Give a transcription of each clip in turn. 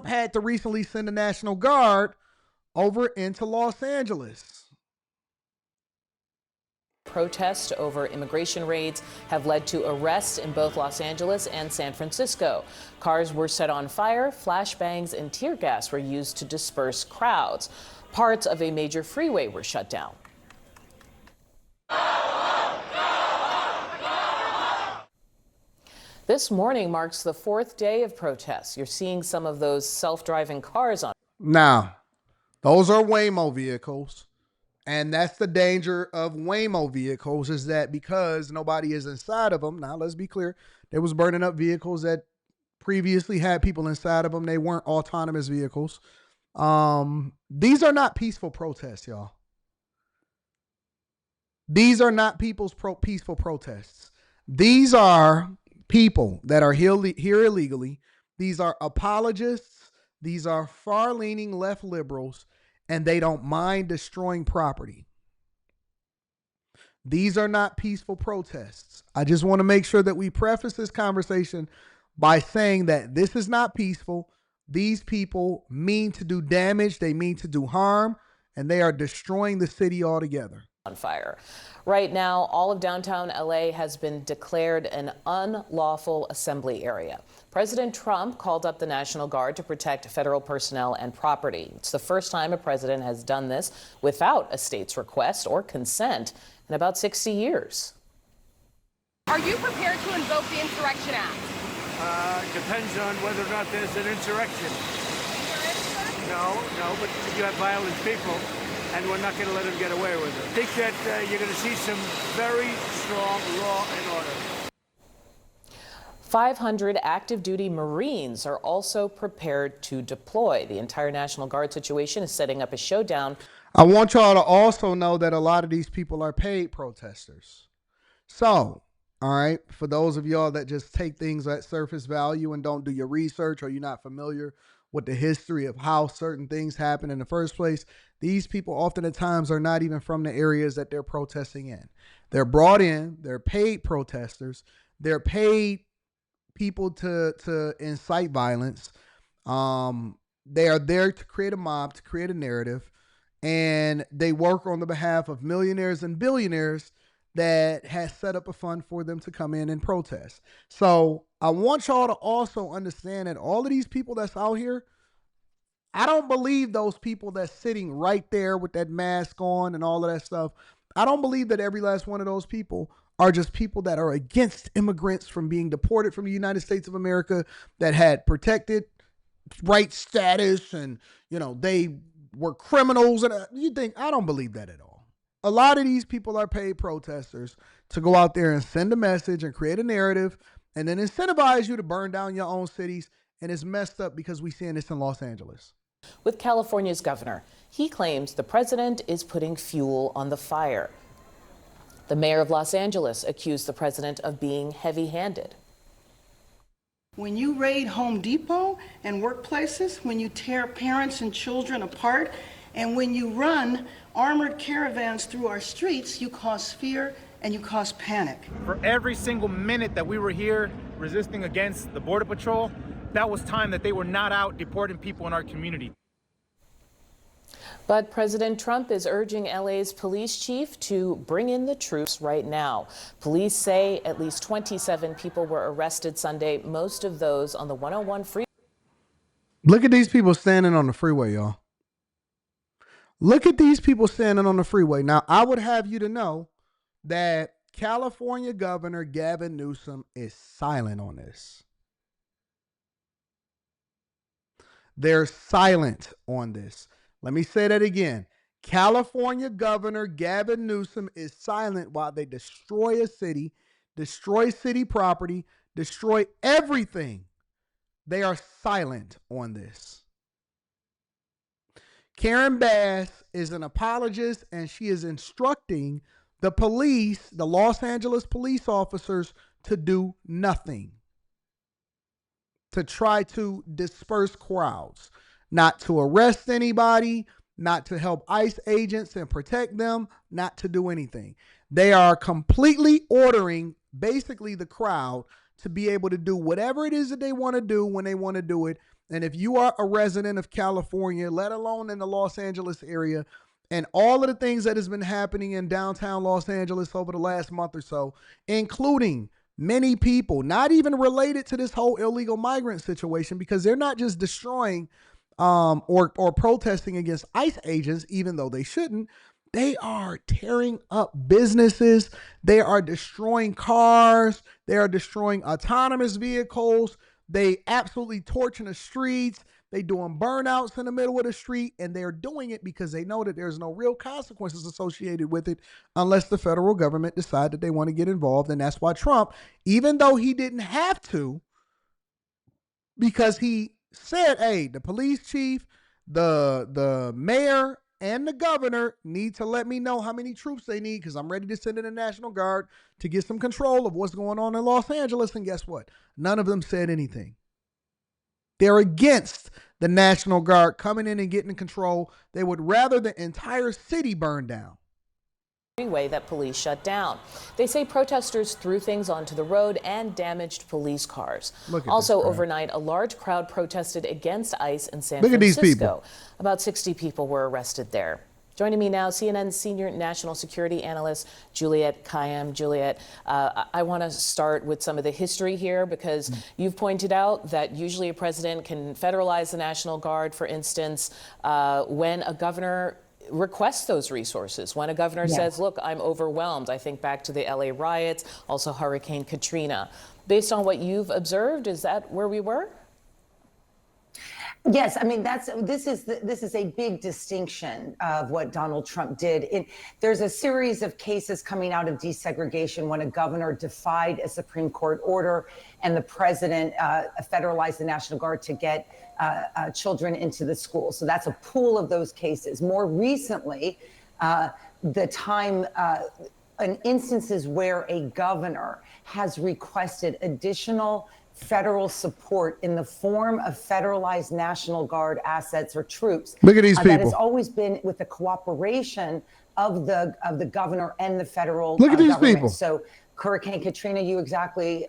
had to recently send the National Guard over into Los Angeles. Protests over immigration raids have led to arrests in both Los Angeles and San Francisco. Cars were set on fire, flashbangs and tear gas were used to disperse crowds. Parts of a major freeway were shut down. This morning marks the fourth day of protests. You're seeing some of those self-driving cars on. Now, those are Waymo vehicles. And that's the danger of Waymo vehicles, is that because nobody is inside of them. Now, let's be clear. There was burning up vehicles that previously had people inside of them. They weren't autonomous vehicles. These are not peaceful protests, y'all. These are not peaceful protests. These are people that are here illegally. These are apologists. These are far-leaning left liberals, and they don't mind destroying property. These are not peaceful protests. I just want to make sure that we preface this conversation by saying that this is not peaceful. These people mean to do damage. They mean to do harm, and they are destroying the city altogether. On fire. Right now, all of downtown LA has been declared an unlawful assembly area. President Trump called up the National Guard to protect federal personnel and property. It's the first time a president has done this without a state's request or consent in about 60 years. Are you prepared to invoke the Insurrection Act? Depends on whether or not there's an insurrection. No, but you have violent people, and we're not going to let them get away with it. I think that you're going to see some very strong law and order. 500 active duty Marines are also prepared to deploy. The entire National Guard situation is setting up a showdown. I want y'all to also know that a lot of these people are paid protesters. So, all right, for those of y'all that just take things at surface value and don't do your research, or you're not familiar with the history of how certain things happen in the first place, these people often at times are not even from the areas that they're protesting in. They're brought in, they're paid protesters, they're paid people to incite violence. They are there to create a mob, to create a narrative, and they work on the behalf of millionaires and billionaires that has set up a fund for them to come in and protest. So I want y'all to also understand that all of these people that's out here, I don't believe those people that's sitting right there with that mask on and all of that stuff. I don't believe that every last one of those people are just people that are against immigrants from being deported from the United States of America, that had protected right status and, you know, they were criminals. And you think, I don't believe that at all. A lot of these people are paid protesters to go out there and send a message and create a narrative and then incentivize you to burn down your own cities. And it's messed up because we're seeing this in Los Angeles. With California's governor, he claims the president is putting fuel on the fire. The mayor of Los Angeles accused the president of being heavy-handed. When you raid Home Depot and workplaces, when you tear parents and children apart, and when you run armored caravans through our streets, you cause fear and you cause panic. For every single minute that we were here resisting against the Border Patrol, that was time that they were not out deporting people in our community. But President Trump is urging LA's police chief to bring in the troops right now. Police say at least 27 people were arrested Sunday, most of those on the 101 freeway. Look at these people standing on the freeway, y'all. Look at these people standing on the freeway. Now, I would have you to know that California Governor Gavin Newsom is silent on this. They're silent on this. Let me say that again. California Governor Gavin Newsom is silent while they destroy a city, destroy city property, destroy everything. They are silent on this. Karen Bass is an apologist, and she is instructing the police, the Los Angeles police officers, to do nothing, to try to disperse crowds, not to arrest anybody, not to help ICE agents and protect them, not to do anything. They are completely ordering basically the crowd to be able to do whatever it is that they want to do when they want to do it. And if you are a resident of California, let alone in the Los Angeles area, and all of the things that has been happening in downtown Los Angeles over the last month or so, including many people not even related to this whole illegal migrant situation, because they're not just destroying or protesting against ICE agents, even though they shouldn't. They are tearing up businesses. They are destroying cars. They are destroying autonomous vehicles. They absolutely torching the streets. They doing burnouts in the middle of the street, and they're doing it because they know that there's no real consequences associated with it unless the federal government decide that they want to get involved. And that's why Trump, even though he didn't have to, because he said, hey, the police chief, the mayor, and the governor need to let me know how many troops they need, because I'm ready to send in the National Guard to get some control of what's going on in Los Angeles. And guess what? None of them said anything. They're against the National Guard coming in and getting control. They would rather the entire city burn down. Freeway that police shut down. They say protesters threw things onto the road and damaged police cars. Also overnight, a large crowd protested against ICE in San Francisco. These people. About 60 people were arrested there. Joining me now, CNN senior national security analyst Juliette Kayyem. Juliette, I want to start with some of the history here, because you've pointed out that usually a president can federalize the National Guard, for instance, when a governor requests those resources. When a governor says, look, I'm overwhelmed. I think back to the LA riots, also Hurricane Katrina. Based on what you've observed, is that where we were? Yes, I mean, this is a big distinction of what Donald Trump did. There's a series of cases coming out of desegregation when a governor defied a Supreme Court order and the president federalized the National Guard to get children into the school. So that's a pool of those cases. More recently, instances where a governor has requested additional federal support in the form of federalized National Guard assets or troops. Look at these people. That has always been with the cooperation of the governor and the federal Look at these government. people. So Hurricane Katrina, you exactly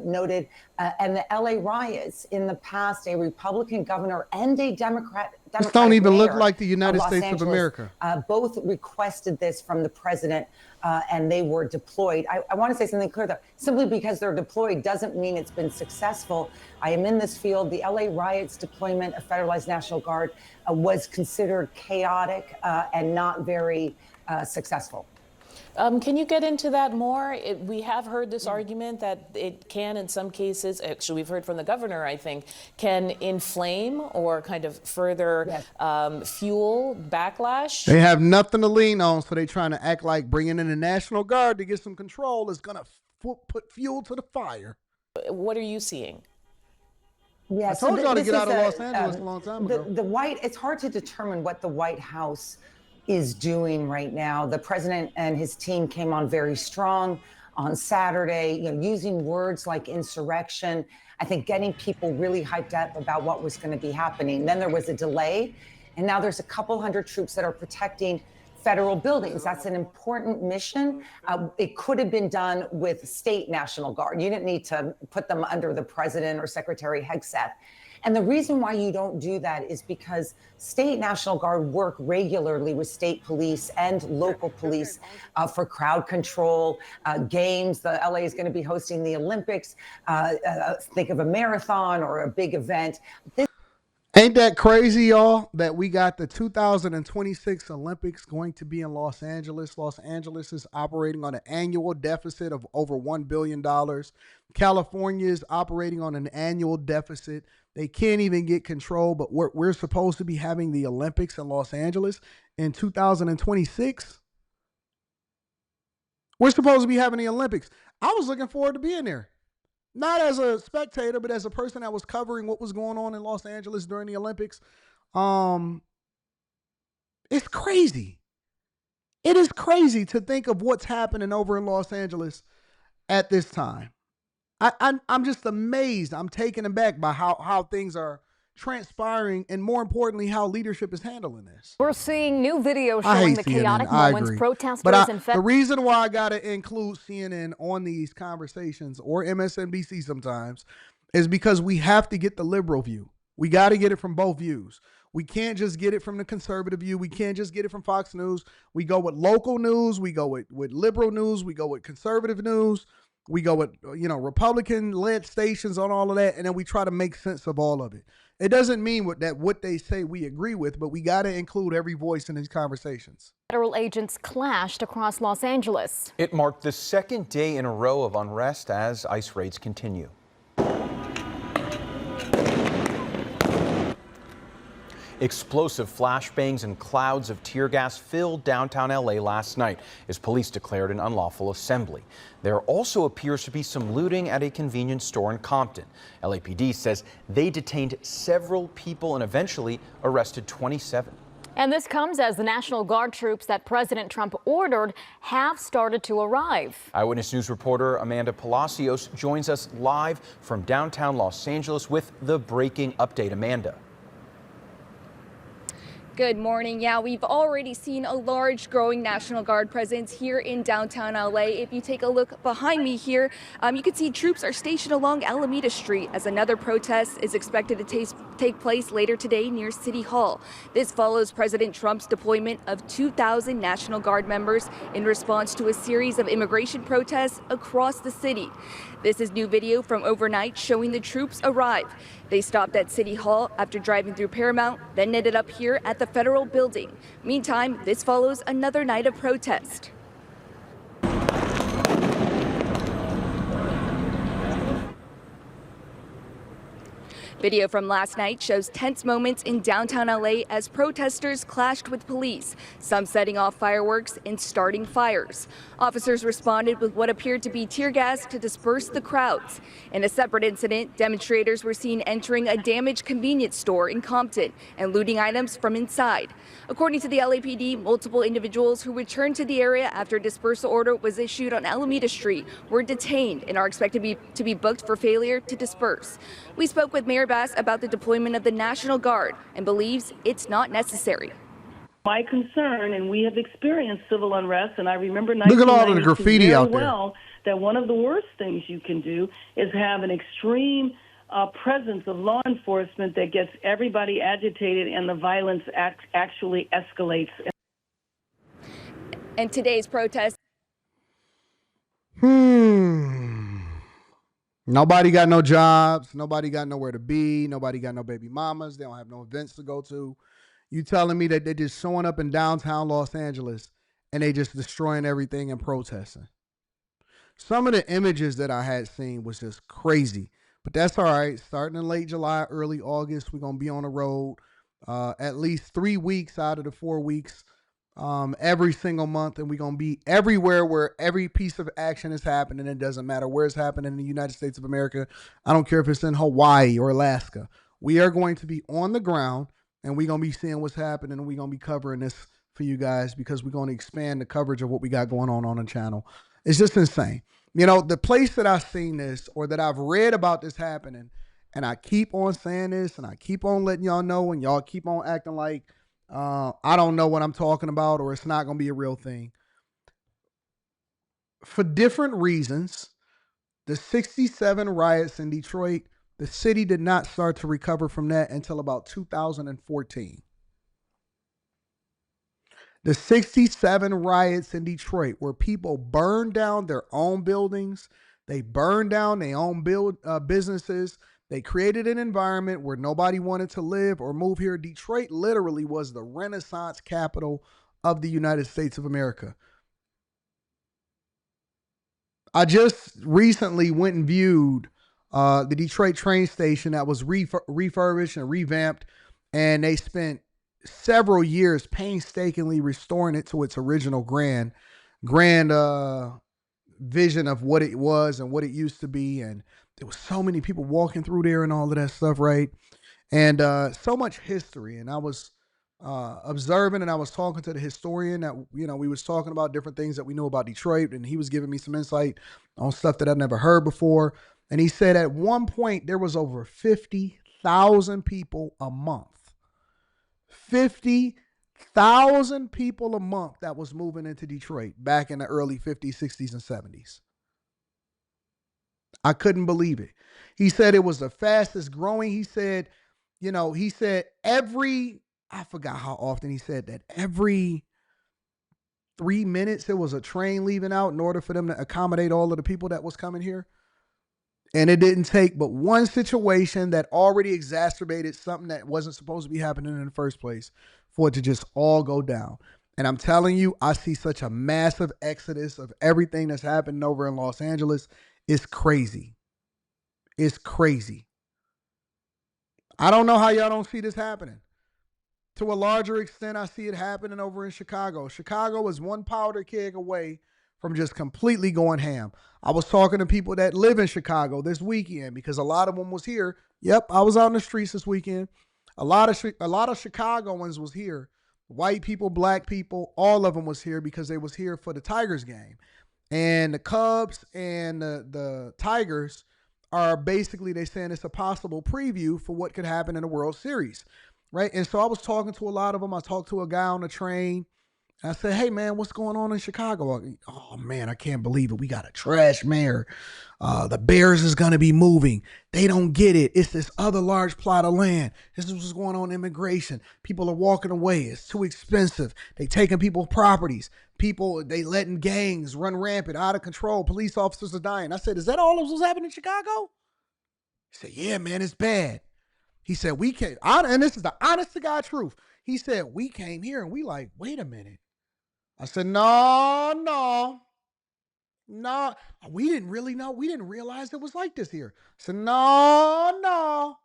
noted, and the LA riots in the past, a Republican governor and a Democratic This don't even look mayor like the United Los States Angeles, of America. Both requested this from the president, and they were deployed. I want to say something clear, though. Simply because they're deployed doesn't mean it's been successful. I am in this field. The LA riots deployment of federalized National Guard was considered chaotic and not very successful. Can you get into that more? We have heard this argument that it can, in some cases, actually we've heard from the governor, I think, can inflame or kind of further fuel backlash. They have nothing to lean on, so they're trying to act like bringing in the National Guard to get some control is going to put fuel to the fire. What are you seeing? Yeah, I told y'all to get out of Los Angeles a long time ago. It's hard to determine what the White House is doing right now. The president and his team came on very strong on Saturday, using words like insurrection, I think getting people really hyped up about what was going to be happening. Then there was a delay, and now there's a couple hundred troops that are protecting federal buildings. That's an important mission. It could have been done with state National Guard. You didn't need to put them under the president or Secretary Hegseth. And the reason why you don't do that is because state National Guard work regularly with state police and local police for crowd control, games. The LA is going to be hosting the Olympics. Think of a marathon or a big event. Ain't that crazy, y'all, that we got the 2026 Olympics going to be in Los Angeles. Los Angeles is operating on an annual deficit of over $1 billion. California is operating on an annual deficit. They can't even get control, but we're supposed to be having the Olympics in Los Angeles in 2026. We're supposed to be having the Olympics. I was looking forward to being there. Not as a spectator, but as a person that was covering what was going on in Los Angeles during the Olympics. It's crazy. It is crazy to think of what's happening over in Los Angeles at this time. I'm just amazed. I'm taken aback by how things are transpiring, and more importantly, how leadership is handling this. We're seeing new videos showing the chaotic moments protesters and the reason why I got to include CNN on these conversations, or MSNBC sometimes, is because we have to get the liberal view. We got to get it from both views. We can't just get it from the conservative view. We can't just get it from Fox News. We go with local news. We go with liberal news. We go with conservative news. We go with, Republican-led stations on all of that, and then we try to make sense of all of it. It doesn't mean that what they say we agree with, but we got to include every voice in these conversations. Federal agents clashed across Los Angeles. It marked the second day in a row of unrest as ICE raids continue. Explosive flashbangs and clouds of tear gas filled downtown LA last night as police declared an unlawful assembly. There also appears to be some looting at a convenience store in Compton. LAPD says they detained several people and eventually arrested 27. And this comes as the National Guard troops that President Trump ordered have started to arrive. Eyewitness News reporter Amanda Palacios joins us live from downtown Los Angeles with the breaking update. Amanda. Good morning. Yeah, we've already seen a large growing National Guard presence here in downtown LA. If you take a look behind me here, you can see troops are stationed along Alameda Street as another protest is expected to take place later today near City Hall. This follows President Trump's deployment of 2,000 National Guard members in response to a series of immigration protests across the city. This is new video from overnight showing the troops arrive. They stopped at City Hall after driving through Paramount, then ended up here at the Federal Building. Meantime, this follows another night of protest. Video from last night shows tense moments in downtown LA as protesters clashed with police, some setting off fireworks and starting fires. Officers responded with what appeared to be tear gas to disperse the crowds. In a separate incident, demonstrators were seen entering a damaged convenience store in Compton and looting items from inside. According to the LAPD, multiple individuals who returned to the area after a dispersal order was issued on Alameda Street were detained and are expected to be booked for failure to disperse. We spoke with Mayor Bass about the deployment of the National Guard and believes it's not necessary. My concern, and we have experienced civil unrest, and I remember look at all of the graffiti out there. Well, that one of the worst things you can do is have an extreme presence of law enforcement that gets everybody agitated, and the violence actually escalates. And today's protest. Nobody got no jobs. Nobody got nowhere to be. Nobody got no baby mamas. They don't have no events to go to. You telling me that they're just showing up in downtown Los Angeles and they just destroying everything and protesting? Some of the images that I had seen was just crazy. But that's all right. Starting in late July, early August, we're going to be on the road at least 3 weeks out of the 4 weeks. Every single month, and we're going to be everywhere where every piece of action is happening. It doesn't matter where it's happening in the United States of America. I don't care if it's in Hawaii or Alaska. We are going to be on the ground, and we're going to be seeing what's happening, and we're going to be covering this for you guys because we're going to expand the coverage of what we got going on the channel. It's just insane. You know, the place that I've seen this or that I've read about this happening, and I keep on saying this, and I keep on letting y'all know, and y'all keep on acting like I don't know what I'm talking about, or it's not going to be a real thing. For different reasons, the 67 riots in Detroit, the city did not start to recover from that until about 2014. The 67 riots in Detroit where people burned down their own buildings, they burned down their own businesses. They created an environment where nobody wanted to live or move here. Detroit literally was the Renaissance capital of the United States of America. I just recently went and viewed the Detroit train station that was refurbished and revamped, and they spent several years painstakingly restoring it to its original grand vision of what it was and what it used to be. And there was so many people walking through there and all of that stuff, right? And so much history. And I was observing, and I was talking to the historian that, we was talking about different things that we knew about Detroit, and he was giving me some insight on stuff that I'd never heard before. And he said at one point there was over 50,000 people a month. 50,000 people a month that was moving into Detroit back in the early 50s, 60s, and 70s. I couldn't believe it. He said it was the fastest growing. He said, he said I forgot how often he said that. Every 3 minutes, there was a train leaving out in order for them to accommodate all of the people that was coming here. And it didn't take but one situation that already exacerbated something that wasn't supposed to be happening in the first place for it to just all go down. And I'm telling you, I see such a massive exodus of everything that's happening over in Los Angeles. It's crazy. It's crazy. I don't know how y'all don't see this happening. To a larger extent, I see it happening over in Chicago. Chicago is one powder keg away from just completely going ham. I was talking to people that live in Chicago this weekend because a lot of them was here. Yep, I was out in the streets this weekend. A lot of Chicagoans was here. White people, black people, all of them was here because they was here for the Tigers game. And the Cubs and the Tigers are basically, they saying it's a possible preview for what could happen in the World Series. Right. And so I was talking to a lot of them. I talked to a guy on the train. I said, hey, man, what's going on in Chicago? Oh, man, I can't believe it. We got a trash mayor. The Bears is going to be moving. They don't get it. It's this other large plot of land. This is what's going on in immigration. People are walking away. It's too expensive. They taking people's properties. People, they letting gangs run rampant, out of control. Police officers are dying. I said, is that all that was happening in Chicago? He said, yeah, man, it's bad. He said, we came, and this is the honest to God truth. He said, we came here and we like, wait a minute. I said, no. We didn't really know. We didn't realize it was like this here. I said, no.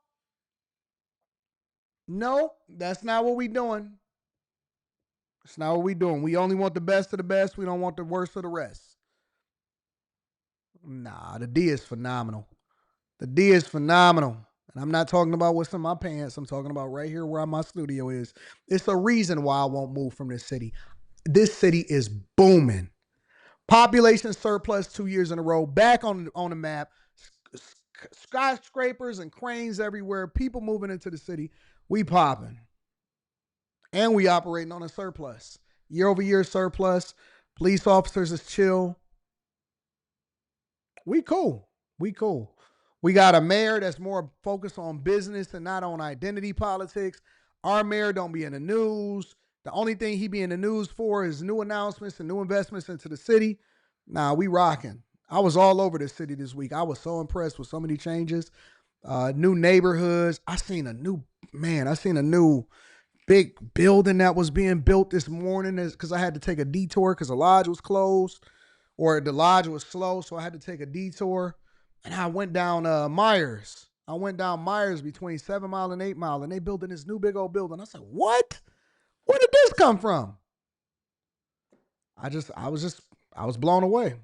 Nope, that's not what we doing. That's not what we doing. We only want the best of the best. We don't want the worst of the rest. Nah, the D is phenomenal. The D is phenomenal. And I'm not talking about what's in my pants. I'm talking about right here where my studio is. It's a reason why I won't move from this city. This city is booming. Population surplus 2 years in a row. Back on the map. Skyscrapers and cranes everywhere. People moving into the city. We popping. And we operating on a surplus. Year over year surplus. Police officers is chill. We cool. We got a mayor that's more focused on business and not on identity politics. Our mayor don't be in the news. The only thing he be in the news for is new announcements and new investments into the city. Nah, we rocking. I was all over this city this week. I was so impressed with so many changes. New neighborhoods. I seen a new big building that was being built this morning because I had to take a detour because the lodge was closed or the lodge was slow. So I had to take a detour. And I went down Myers. I went down Myers between 7 Mile and 8 Mile, and they building this new big old building. I said, what? Where did this come from? I was blown away.